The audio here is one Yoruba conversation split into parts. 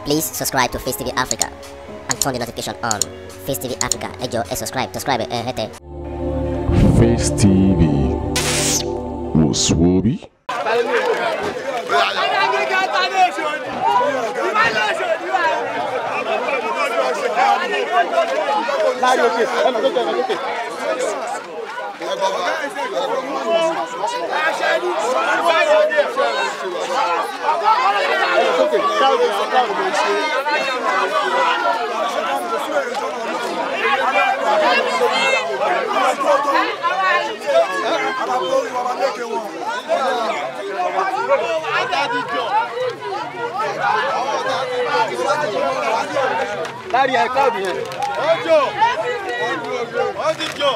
Please subscribe to Face TV Africa and turn the notification on. Face TV Africa, ẹ jọ̀ọ́ ẹ subscribe, hete. Face TV was Swoby. Láàrin ẹ̀ka òbí yẹn. Ọjọ́! Ọdíjọ́!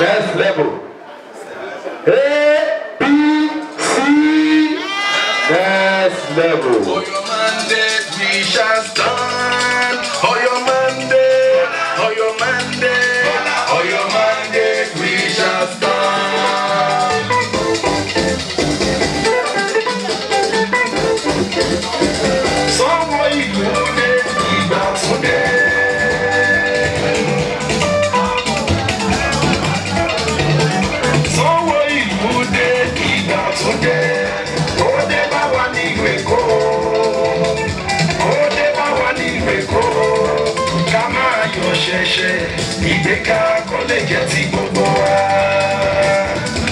Best level. APC. Best level. For your mandate we shall stand. For your mandate, for your mandate, for your mandate we shall stand. ṣe ìgbéga kò lè jẹ́ ti gbogbo wa.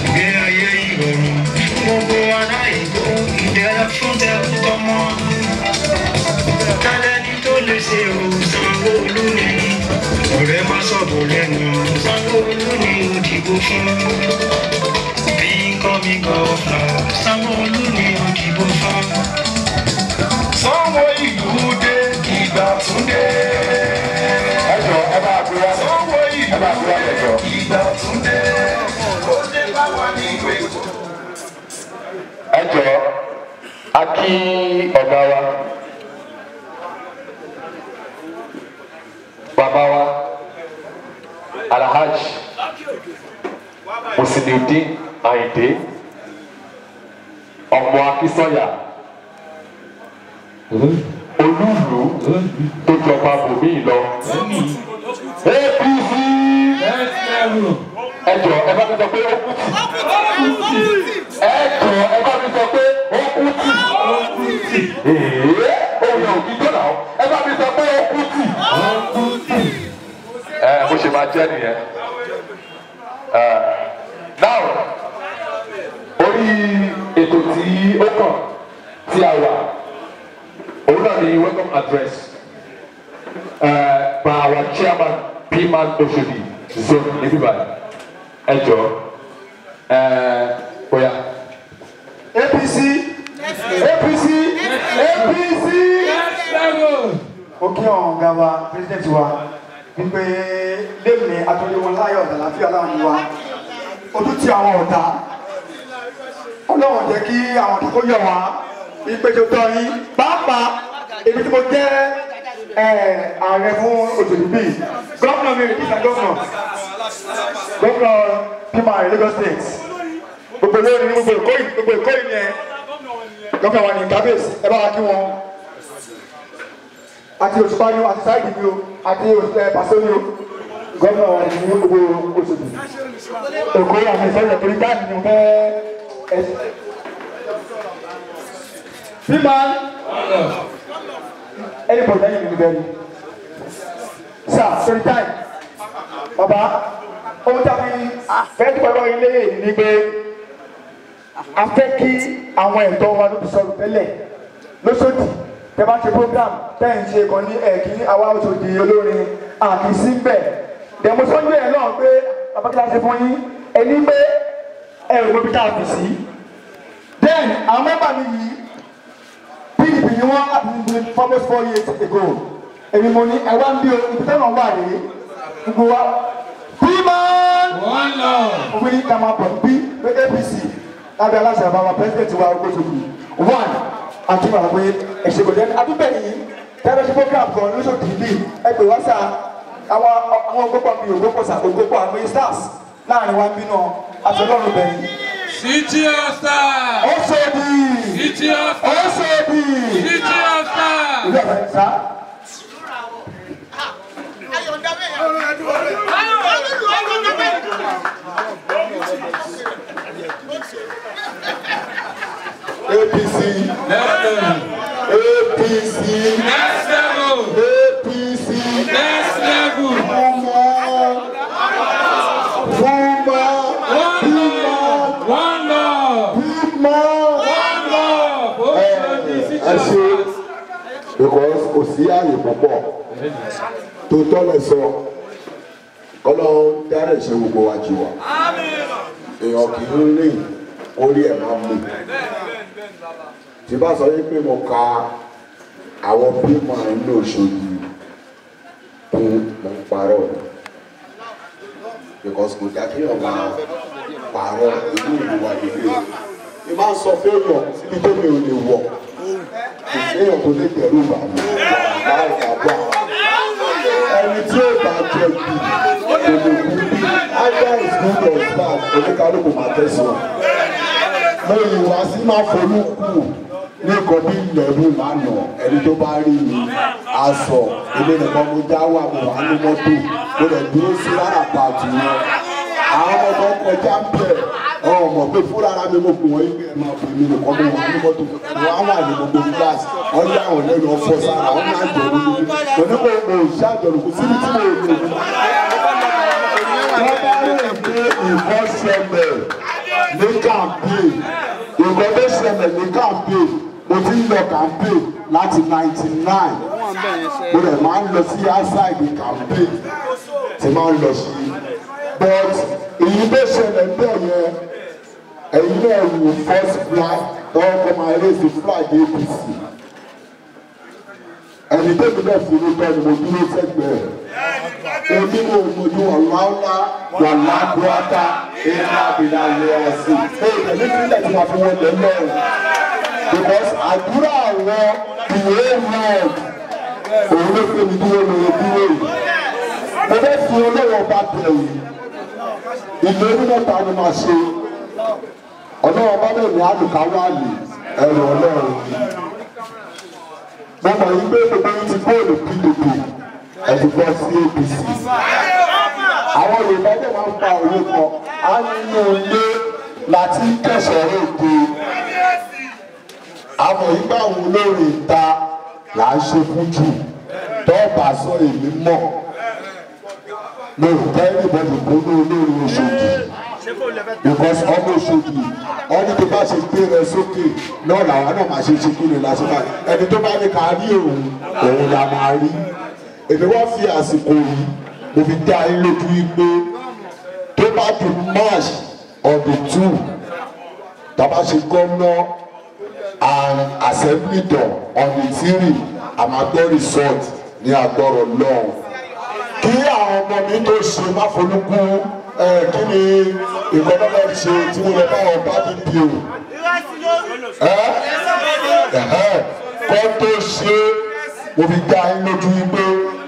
Gbé ayé ìrọ̀rùn gbogbo ará ìgbó ìdẹ̀ra fún tẹ̀kú tọmọ. Tálẹ́ni tó lè ṣe o Sanwó-Olú ni ọ̀rẹ́ má sọ̀bọ̀ lẹ́nu Sanwó-Olú ni ó dìbò fún. Bí kọ́mi gọ́fà Sanwó-Olú ni ó dìbò fún. Sanwó-Ìlú dé ìgbà tún dé. ẹjọ́ ẹ bá gbé wá Sanwó-Ìlú ẹ bá gbé wá ẹjọ́. ìgbà tún dé. Ó dé bá wa ní ìwé. ẹjọ́ a kí ọ̀gá wa bàbá wa Alhaji Musiliudeen Ayinde ọmọ Akínsọ́yà olúùlú tó jọba bòmí lọ APC ẹjọ́ ẹ bá mi sọ pé ó kú tì ẹjọ́ ẹ bá mi sọ pé ó kú tì òun ò kí jọ̀nà ẹ bá mi sọ pé ó kú tì bó ṣe máa jẹ́ nìyẹn now orí ètò tí ó kàn tí a wà òun náà ni welcome address by our chairman P-Man Oshodi zone níbí báyìí ẹ jọ bóyá. APC APC APC. ó kí ọ̀hún ga wa president wa wípé lẹ́mìí atọ́lé wọn láyọ̀ ọ̀dà láfíà láwọn ni wa ojú tí àwọn ọ̀tá ọlọ́run jẹ́ kí àwọn ọ̀tá kó yọ̀ wá wípé tó tọ́ yín pàápàá èmi tí mo jẹ́ ààrẹ fún òṣèlú bíi gómìnà mi rìkísà gómìnà P-Man Lagos State gbogbo lórí ní gbogbo Èkó yìí yẹn gómìnà wa ní kábíyèsí ẹ bá wa kí wọn àti Òṣùpá ni o àti Sáìdì ni o àti Pàṣẹ ni o gómìnà wa ní gbogbo òṣèlú Èkó àmì ìfẹ́lẹ̀ torí káàdì ni mo fẹ́ P-Man ẹni bọ̀ lẹ́yìn mi bẹ́ẹ̀ ni sà torí táì bàbá ohun tí a fi fẹ́ẹ́ tí pẹ̀lú ilé yìí ni pé a fẹ́ kí àwọn ẹ̀tọ́ wa ló ti sọ̀rọ̀ tẹ́lẹ̀ lóṣòdì tẹ́ bá ṣe program tẹ́ ń ṣe kan ní ẹ̀kí àwa Òṣòdì olórin àkìsí bẹ̀ dẹ̀mú sọ́jú ẹ̀ náà pé abákílá ṣe fún yín ẹni pé ẹ̀rù gbogbo tá a fi sí then àwọn mẹ́bà mi yìí PDP ni wọ́n láti ní almost 4 years ago èmi mo ní ẹ̀wá ń bí o ibi tẹ́wọ̀n wà rèé gbogbo wa P-Man òfin ní kàmá pọ̀ bí pé APC lábẹ́ aláṣẹ àbáwá president wa Òṣòdì 1 àti bàbá pé ẹ̀ṣẹ̀ kò dẹ́nu àdúgbò yìí tẹ́lẹ̀ ṣe program kan lóṣòdì bíi ẹgbẹ́ wá sá àwọn gbogbo mi ò gbogbo sá gbogbo àwọn stars láàrin wa bínú àtọ́lọ́run bẹ̀yìn. City of Stars. Òṣòdì. City of Stars. Òṣòdì. City of Stars. ìlú ọ̀rẹ́ sá. APC. APC. Next level. APC. Next level. One love. ẹ ṣe because kò sí ààyè púpọ̀ tó tọ́lẹ̀ sọ Ọlọ́run dára ìṣe gbogbo wa jù wá èèyàn kì í rìn orí ẹ̀ máa mú tí bá sọ yín pé mo ka àwọn P-Man ní Òṣòdì fún mo ń parọ́ because kò dá kí ọ̀gá pààrọ̀ ìlú ìwà ìlú ẹ máa ń sọ fẹ́yàn síbi tó mi ò lè wọ̀ kò fẹ́yàn tó lè tẹ̀rù bà mí láì dàgbà ẹni tí ó bá jẹ bí kò lè kú bí either is good or bad oníkálukú máa tẹ̀sán mo ìwà sí máa folú kù ní nǹkan bí ìlẹ̀rú lánàá ẹni tó bá rí mi aṣọ ilé nìkan mo já wà mo wà ní mọ́tò mo lè dúró sí lára pàtó yẹn àwọn ọmọ kọjá ń bẹ̀ ọmọ pé fúnra ara mi mo pè wọ́n yí pé ẹ máa pè mí nìkan bí wọ́n á ní mọ́tò wọ́n á wà ní gbogbo kíláàsì wọ́n yá àwọn lẹ́nu ọ̀fọ̀ sára wọ́n máa ń jẹ̀rù mi onígbò mo ṣe àjọ̀rù kò síbi tí mo lè lò. wọ́n bá rẹ̀ pé ìbọn ṣẹlẹ̀ ní campaign ìbọn tó ṣẹlẹ̀ ní campaign mo ti ń lọ campaign láti 99 mo rẹ̀ máa ń lọ sí outside campaign tí máa ń lọ sí but èyí tó ṣẹlẹ̀ bẹ́ẹ̀ yẹn ẹ̀yin náà wò first flag wọ́n kọ́ máa raise the flag APC ẹni tẹ́mi náà fi ní bẹ́ẹ̀ ni mo dúró sẹ́gbẹ̀ẹ́ èmi mo mojú ọ̀làọ̀là wàlágbọ́ta ẹ̀ka ìlànà ẹ̀sìn ẹ̀yìn nípínlẹ̀ tí wọ́n fi wọ́n lẹ̀ lọ́rùn because àdúrà àwọn ìwé world òun ló fi mi dúró lórí dúró yìí mo fẹ́ fi ọlọ́wọ́ bá bẹ̀rù ìlérí mẹ́ta ni màá ṣe ọlọ́wọ́ bá bẹ̀rù ní àlùkáwálì ẹ̀rọ ọlọ́run mo mọ̀ yí pé gbogbo yín ti bóòlù PDP ẹ̀dùnkọ́ sí APC àwọn Yorùbá dẹ̀ máa ń pa òye kan á nínú ilé láti kẹsàn-án èdè àmọ̀ ìgbà wo lórí ìta là ń ṣe fún jù tọ́ọ̀bà sọ èmi mọ̀ mi ò tẹ́ anybody kó ní olórí Òṣòdì because ọmọ Òṣòdì ọdún tó bá ṣe gbé rẹ sókè náà làwọn náà máa ṣe ṣe kí ni lásìkò ẹni tó bá ní ká rí òun la máa rí èmi wá fi àsìkò yìí mo fi dá yín lójú wípé tó bá di March on the 2 tàbá ṣe gómìnà and assembly door on the 3 àmàgbọ́ resort ní agbọ́rọ̀ lọ́wọ́ kí àwọn ọmọ mi tó ṣe má folúkú kí ni ìkọ́nọ́lọ́ ṣe tí mo lọ bá wọn bá ní bí o kọ́ tó ṣe mo fi dá yín lójú wípé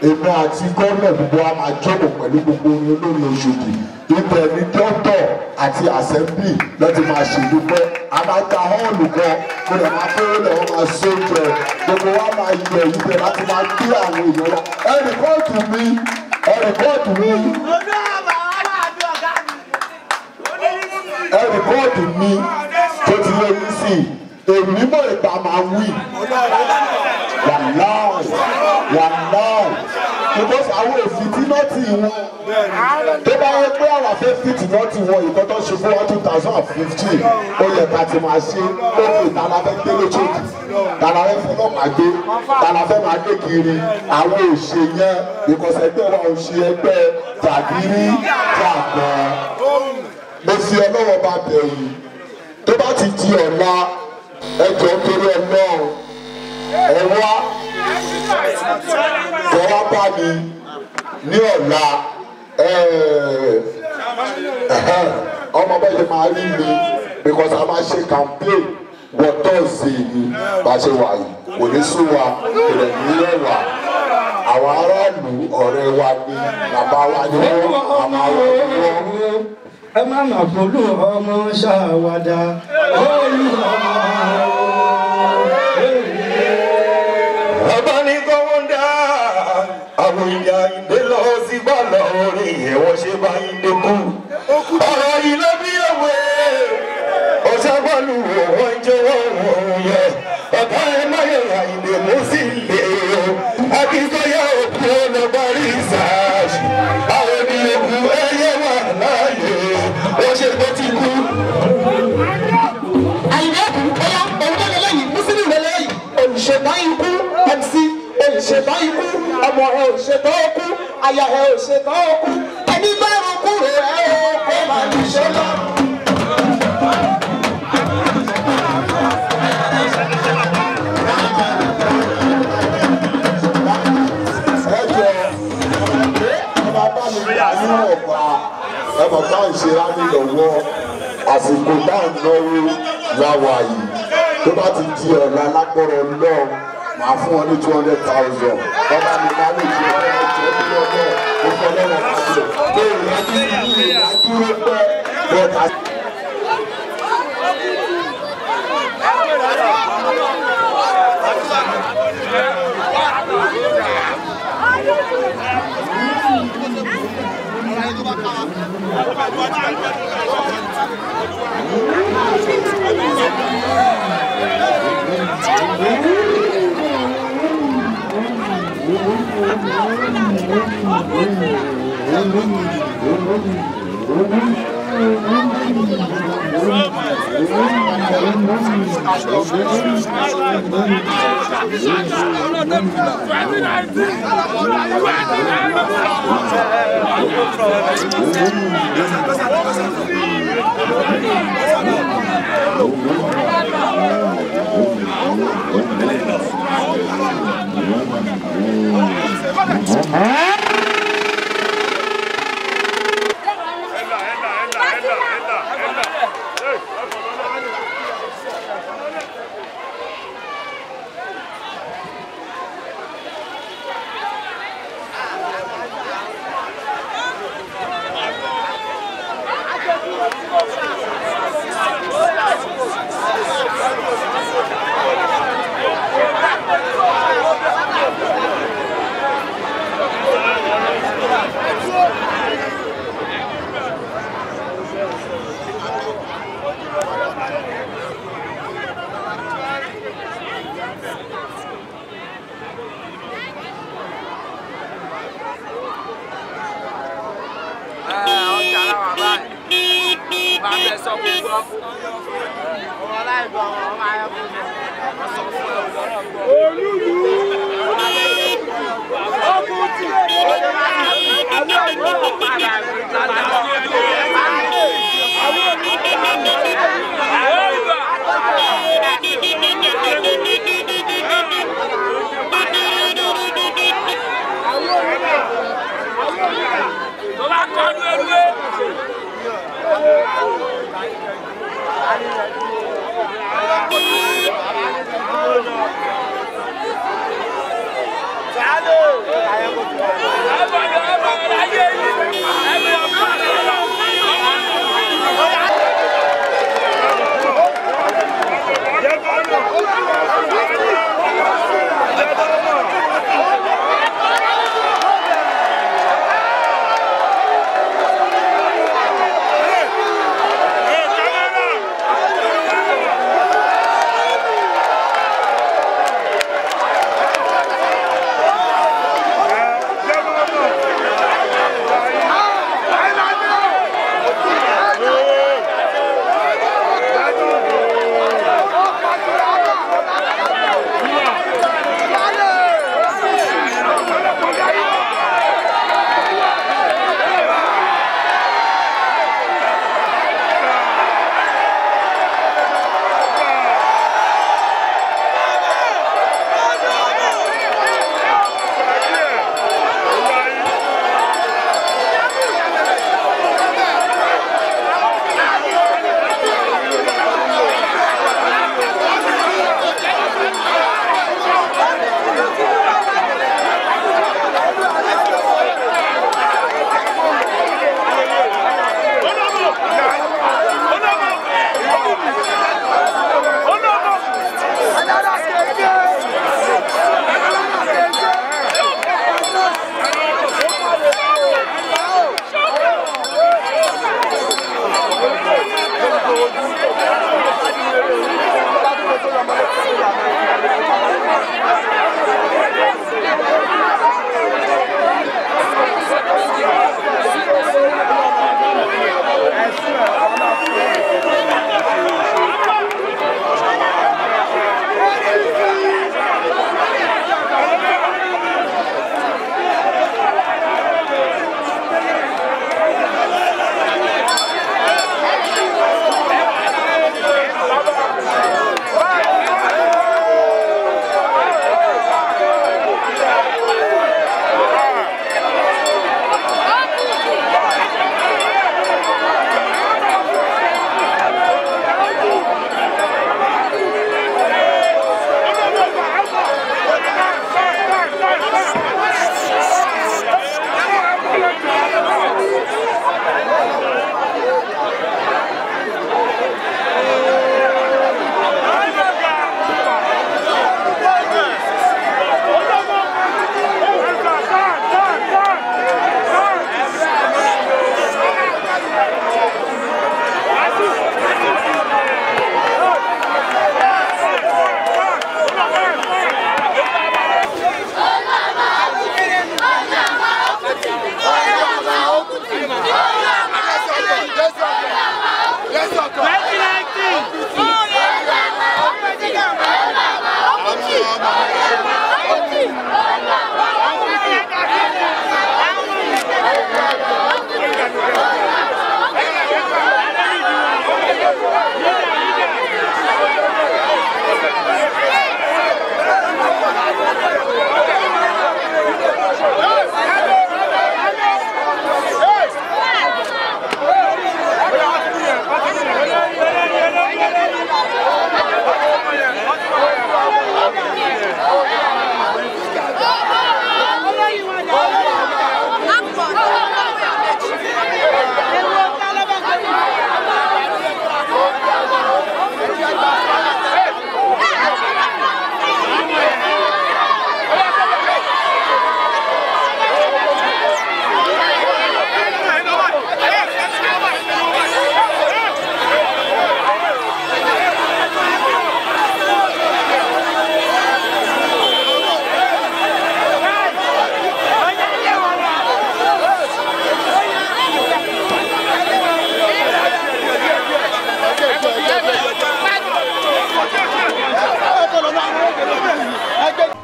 èmi àti gómìnà gbogbo a máa jókòó pẹ̀lú gbogbo orin olórí Òṣòdì ibẹ̀ ní dọ́tọ̀ àti assembly lọ́ti máa ṣèdúpẹ́ a máa ta họ́ọ̀lù kan mo lè máa fẹ́ lẹ̀ wọ́n máa sóúnjẹ gbogbo wa máa yẹ ibẹ̀ láti máa gbé àwọn èèyàn wa ẹ rìpọ́ọ̀tù mi ẹ rìpọ́ọ̀tù mi ẹ rìpọ́ọ̀tù mi tó ti lé yín sí èmi mọ̀ ìgbà máa wí wàláì because àwọn òfin tí náà ti wọn tó bá yẹ pé àwọn afẹ́ fìtì náà ti wọn ìkọ́ tó ṣe fún 2015 ó yẹ ká ti máa ṣe ókè tààlà fẹ́ gbé lóṣòdì tààlà fẹ́ fọlọ́pàá gbé tààlà fẹ́ máa gbé kiri àwọn òṣè yẹn because ẹgbẹ́ wa ò ṣe ẹgbẹ́ tàbírí tàgbọ́ mo fi ọlọ́wọ́ bá bẹ̀rù tó bá ti di ọ̀la ẹjọ́ torí Ọlọ́run ẹ wá fọwọ́ bá mi ní ọ̀la ọmọ bẹ́ẹ̀ ṣe máa rí mi because a máa ṣe campaign wọ́tọ́ọ̀sì ni bá ṣe wà yìí kò ní sún wa kò lè ní rẹwà àwọn aráàlú ọ̀rẹ́ wa ni bàbá wa ni wọ́n màmá wa ni wọ́n. ẹ má mà polú ọmọ ṣàwádà olùkọ́. Bàbá ní kọ́mọ́dá àwọn ìyá ìdè lọ sí bàlọ́ orin ẹ̀wọ̀n ṣe bá ìdè kú. Ọ̀rọ̀ yìí ló bí òwe ọ̀ṣàgbọ́lù wọ́n jẹ́wọ́ wọn yẹ. Ọ̀gá ẹ̀ má yẹ àìlè mú sí ilé o. Akíkọ́yà òkú ọlọ́gbà research. Àwọn ènìyàn kú ẹyẹ wà láàyè. Ó ṣe tó ti kú. Àyìnbá kù ọ̀yá òun tó lé lẹ́yìn Mùsùlùmí lé lẹ́yìn olùṣètò ikú MC olùṣètò ikú ọmọ ẹ òṣètò okú aya ẹ òṣètò okú ẹni bá rún kúrò ẹ ó kó máa ní ṣe lọ. ẹ mọ̀ bá ń ṣe rámi lọ́wọ́ àsìkò náà náwó láwa yìí tó bá ti di ọ̀la lágbọ́rọ̀ náà máa fún ọ ní 200,000 bàbá mi máa lè jẹ ọjọ́ bí ọjọ́ mo fọ́ lọ́wọ́ àti pé ìrántí ìlú ìdúró pẹ́ bọ́ta. Thank you.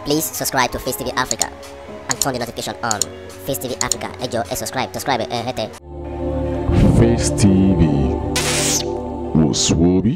Please subscribe to Face TV Africa and turn the notification on. Face TV Africa, ẹ jọ̀ọ́ ẹ subscribe hete. Face TV was Swoby.